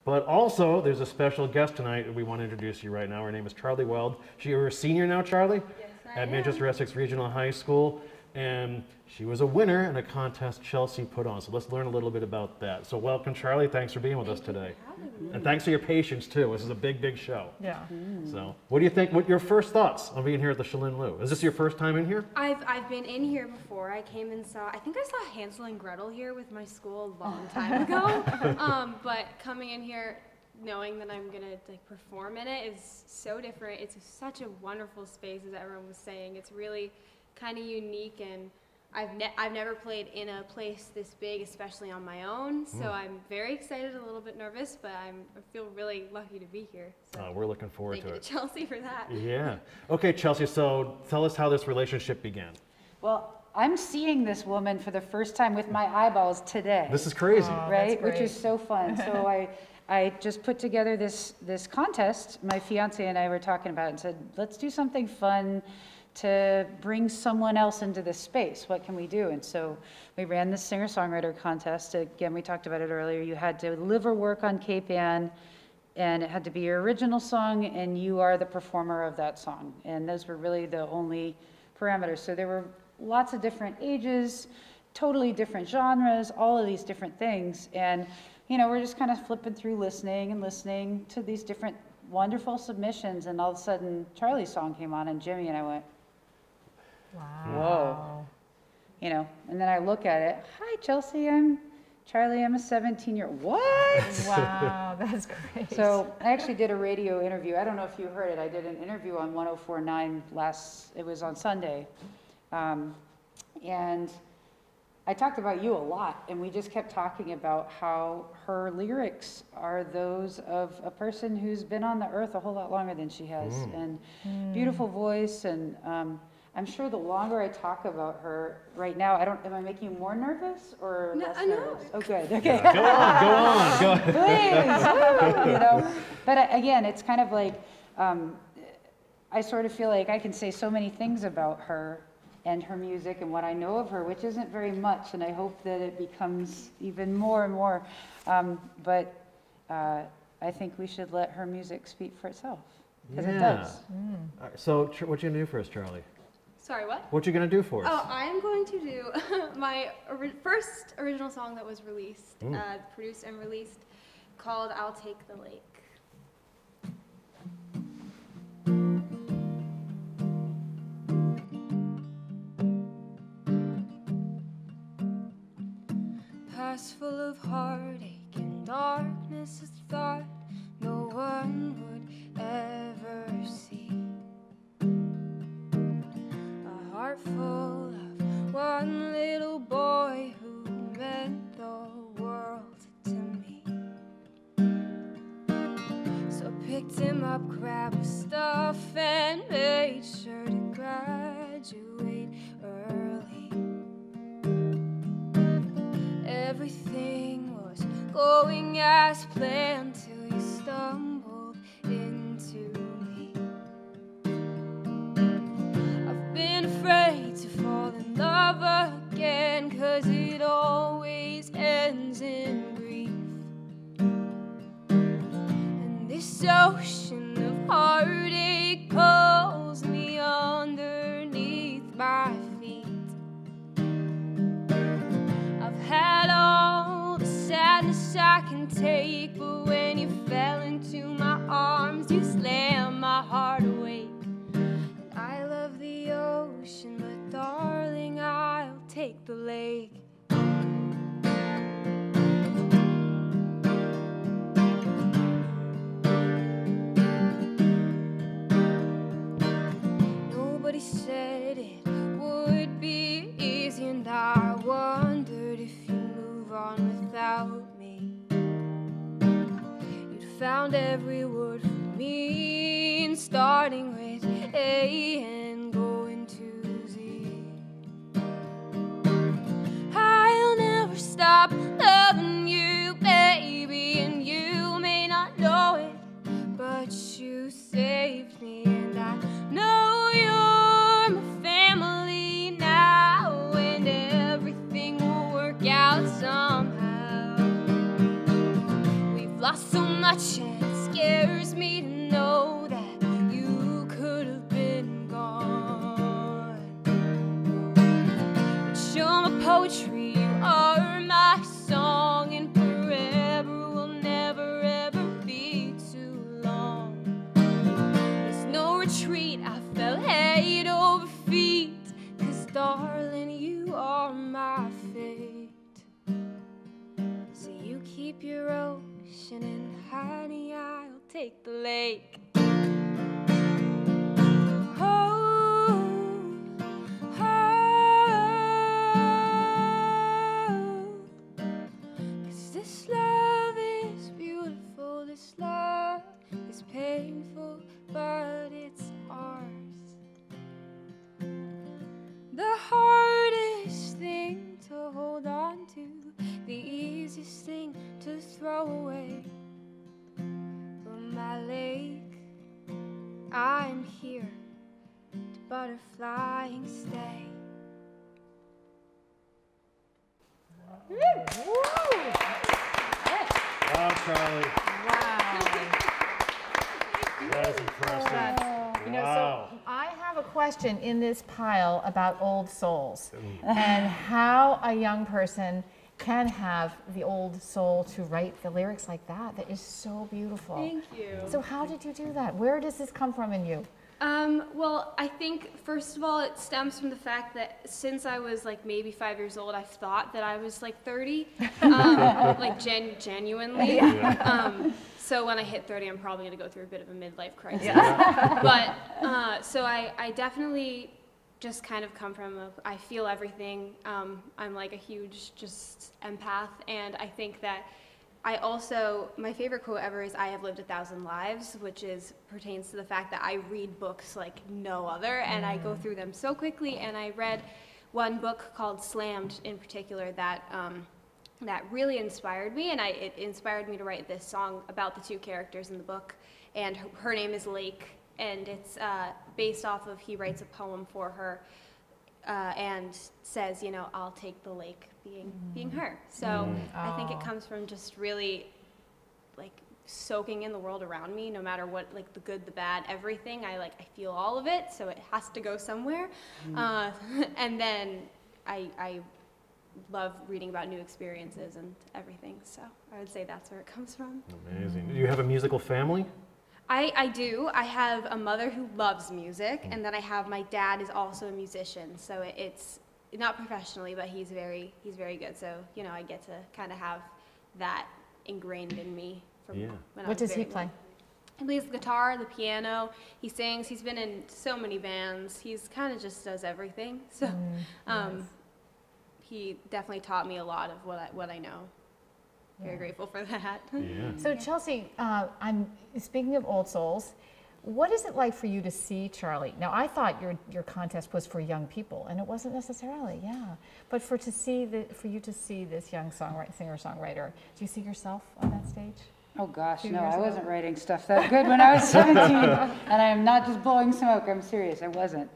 But also, there's a special guest tonight that we want to introduce you right now. Her name is Charlie Weld. You're a senior now, Charlie? Yes, I at Manchester Essex Regional High School. And she was a winner in a contest Chelsea put on. So let's learn a little bit about that. So welcome, Charlie. Thanks for being with us today. And thanks for your patience, too. This is a big, big show. Yeah. So what do you think? What your first thoughts on being here at the Shalin Liu? Is this your first time in here? I've been in here before. I came and saw, I think I saw Hansel and Gretel here with my school a long time ago. But coming in here, knowing that I'm gonna perform in it is so different. It's such a wonderful space, as everyone was saying. It's really kind of unique, and I've never played in a place this big, especially on my own. So I'm very excited, a little bit nervous, but I feel really lucky to be here. So we're looking forward to it. Thank you to Chelsea for that. Yeah. Okay, Chelsea. So tell us how this relationship began. Well, I'm seeing this woman for the first time with my eyeballs today. This is crazy, right? Which is so fun. So I just put together this contest. My fiance and I were talking about it and said, let's do something fun to bring someone else into this space. What can we do? And so we ran this singer-songwriter contest. Again, we talked about it earlier. You had to live or work on Cape Ann, and it had to be your original song, and you are the performer of that song. And those were really the only parameters. So there were lots of different ages, totally different genres, all of these different things. And you know, we're just kind of flipping through listening to these different wonderful submissions, and all of a sudden Charlie's song came on, and Jimmy and I went, wow. Whoa. You know, and then I look at it, hi Chelsea, I'm Charlie, I'm a 17-year-old. What? Wow, that's great. So I actually did a radio interview. I don't know if you heard it. I did an interview on 104.9 it was on Sunday. And I talked about you a lot, and we just kept talking about how her lyrics are those of a person who's been on the earth a whole lot longer than she has, and beautiful voice, and I'm sure the longer I talk about her right now, am I making you more nervous or less nervous? Oh, good, okay. Go on, go on. Please, you know. But again, it's kind of like, I sort of feel like I can say so many things about her and her music and what I know of her, which isn't very much, and I hope that it becomes even more and more. But I think we should let her music speak for itself, because it does. So what you gonna do for us, Charlie? Sorry, what? What you gonna do for us? Oh, I am going to do my first original song that was released, produced and released, called "I'll Take the Lake." Past full of heartache and darkness, is thought no one would ever see. A heart full of one little boy who meant the world to me. So I picked him up, grabbed his stuff, and made sure to graduate early. Everything was going as planned till you stumbled into me. I've been afraid to fall in love again, 'cause it always ends in grief. And this ocean of heartache pulls me underneath my feet. I've had all the sadness I can take, but when you fell into my arms, you slammed my heart awake. And I love the ocean, but darling, I'll take the lake. Nobody said it would be easy, and I wondered if you'd move on without me. You'd found every word for me, starting with A and going to Z. I'll never stop loving you, baby, and you may not know it, but you saved me, and I know you're my family now, and everything will work out somehow. We've lost so much it scares me to know that you could have been gone. But you're my poetry, you are my song, and forever will never ever be too long. There's no retreat, I fell head over feet, 'cause darling, you are my fate. So you keep your ocean, and honey, I'll take the lake. Oh, oh, 'cause this love is beautiful, this love is painful, but it's ours. The hardest thing to hold on to, the easiest thing to throw away. From my lake, I'm here to butterfly and stay. Wow, Charlie. Wow. That is impressive. You know, Wow. so I have a question in this pile about old souls and how a young person can have the old soul to write the lyrics like that. That is so beautiful. Thank you. So how did you do that? Where does this come from in you? Well, I think, first of all, it stems from the fact that since I was like maybe 5 years old, I've thought that I was like 30, like genuinely. So when I hit 30, I'm probably going to go through a bit of a midlife crisis. But, so I definitely just kind of come from I feel everything. I'm like a huge just empath, and I think that I also, my favorite quote ever is, "I have lived 1,000 lives," which pertains to the fact that I read books like no other, and I go through them so quickly. And I read one book called Slammed in particular that that really inspired me, and it inspired me to write this song about the two characters in the book. And her name is Lake, and it's based off of, he writes a poem for her and says, you know, "I'll take the lake," being her. So I think it comes from just really like soaking in the world around me, no matter what, like the good, the bad, everything. I feel all of it, so it has to go somewhere. And then I love reading about new experiences and everything. So I would say that's where it comes from. Amazing. Do you have a musical family? I do. I have a mother who loves music, and then I have my dad is also a musician. So it's not professionally, but he's very good. So, you know, I get to kind of have that ingrained in me from when I was What does he very play? young. He plays the guitar, the piano, he sings, he's been in so many bands. He's kind of just does everything. So he definitely taught me a lot of what I know. Very grateful for that. Yeah. So Chelsea, I'm speaking of old souls. What is it like for you to see Charlie? Now, I thought your contest was for young people, and it wasn't necessarily, But for you to see this young singer-songwriter, do you see yourself on that stage? Oh gosh, 2 no, years I ago? wasn't writing stuff that good when I was 17, and I am not just blowing smoke, I'm serious, I wasn't.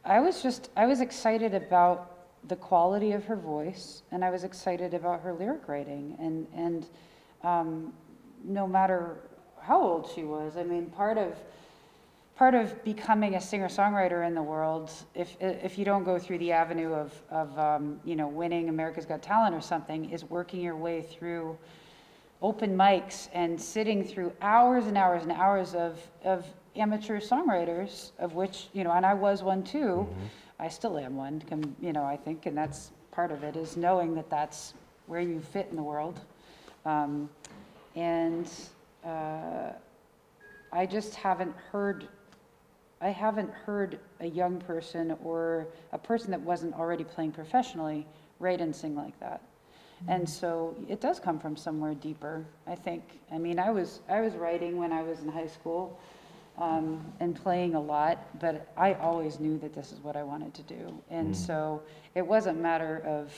I was excited about the quality of her voice, and I was excited about her lyric writing, and no matter how old she was, I mean, part of becoming a singer-songwriter in the world, if you don't go through the avenue of you know, winning America's Got Talent or something, is working your way through open mics and sitting through hours and hours and hours of amateur songwriters, of which, you know, and I was one too. I still am one, you know, I think, and that's part of it, is knowing that that's where you fit in the world. I just haven't heard a young person or a person that wasn't already playing professionally write and sing like that. And so it does come from somewhere deeper, I think. I mean, I was writing when I was in high school, and playing a lot, but I always knew that this is what I wanted to do. And so it wasn't a matter of,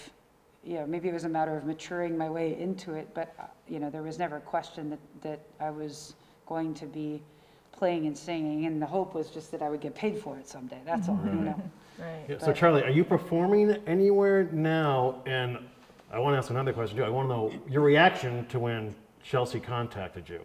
you know, maybe it was a matter of maturing my way into it, but, you know, there was never a question that I was going to be playing and singing, and the hope was just that I would get paid for it someday. That's all, you know. Right. Yeah, so Charlie, are you performing anywhere now? And I want to ask another question too. I want to know your reaction to when Chelsea contacted you.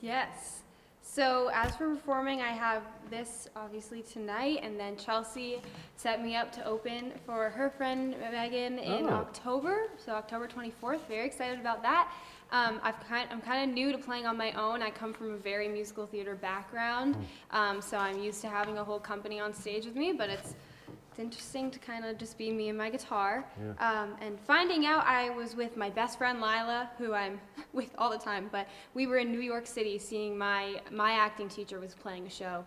Yes. So as for performing, I have this obviously tonight, and then Chelsea set me up to open for her friend Megan in October, so October 24th. Very excited about that. I'm kind of new to playing on my own. I come from a very musical theater background, so I'm used to having a whole company on stage with me, but it's interesting to kind of just be me and my guitar. Yeah. And finding out I was with my best friend Lila, who I'm with all the time, but we were in New York City seeing my acting teacher was playing a show.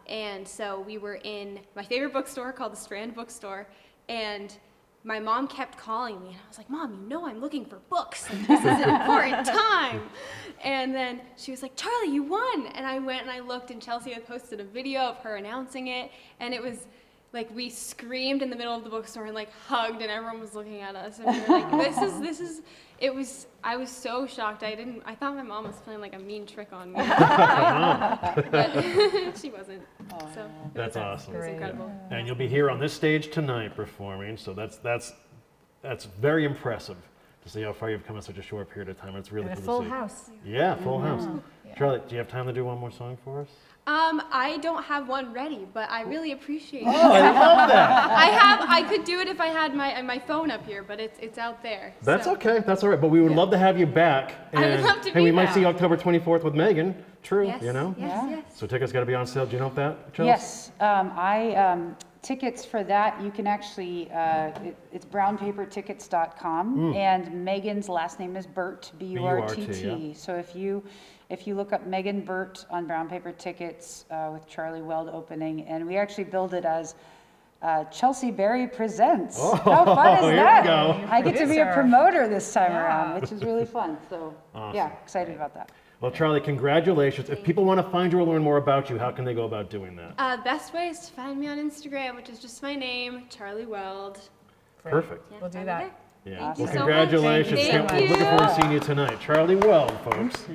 And so we were in my favorite bookstore called the Strand Bookstore, and my mom kept calling me, and I was like, Mom, you know I'm looking for books. Like, this is an important time. And then she was like, Charlie, you won. And I went and I looked, and Chelsea had posted a video of her announcing it, and it was like we screamed in the middle of the bookstore and like hugged, and everyone was looking at us, and we were like, I was so shocked. I thought my mom was playing like a mean trick on me. But she wasn't. So that's awesome. It was incredible. And you'll be here on this stage tonight performing, so that's very impressive to see how far you've come in such a short period of time. It's really And a cool full to see. house. Yeah, full house. Yeah. Charlie, do you have time to do one more song for us? I don't have one ready, but I really appreciate it. Oh, I love that. I could do it if I had my phone up here, but it's out there. That's so. okay. That's all right. But we would love to have you back. And, I would love to hey, be we might back. see you October 24th with Megan. True, Yes, you know? yes. So tickets got to be on sale. Do you know that, Chelsea? Yes, tickets for that, you can actually, it's brownpapertickets.com, and Megan's last name is Burt, B-U-R-T-T. B-U-R-T, yeah. So if you look up Megan Burt on Brown Paper Tickets with Charlie Weld opening, and we actually build it as Chelsea Berry Presents. Oh, how fun is here we that? go. I get to be a Producer. promoter this time Yeah. around, which is really fun. So Awesome. yeah, excited about that. Well, Charlie, congratulations. If people want to find you or learn more about you, how can they go about doing that? Best way is to find me on Instagram, which is just my name, Charlie Weld. Perfect. Yeah, We'll do find me that. there. Yeah. Thank Well, you so much. congratulations. Thank Looking forward to you. seeing you tonight. Charlie Weld, folks.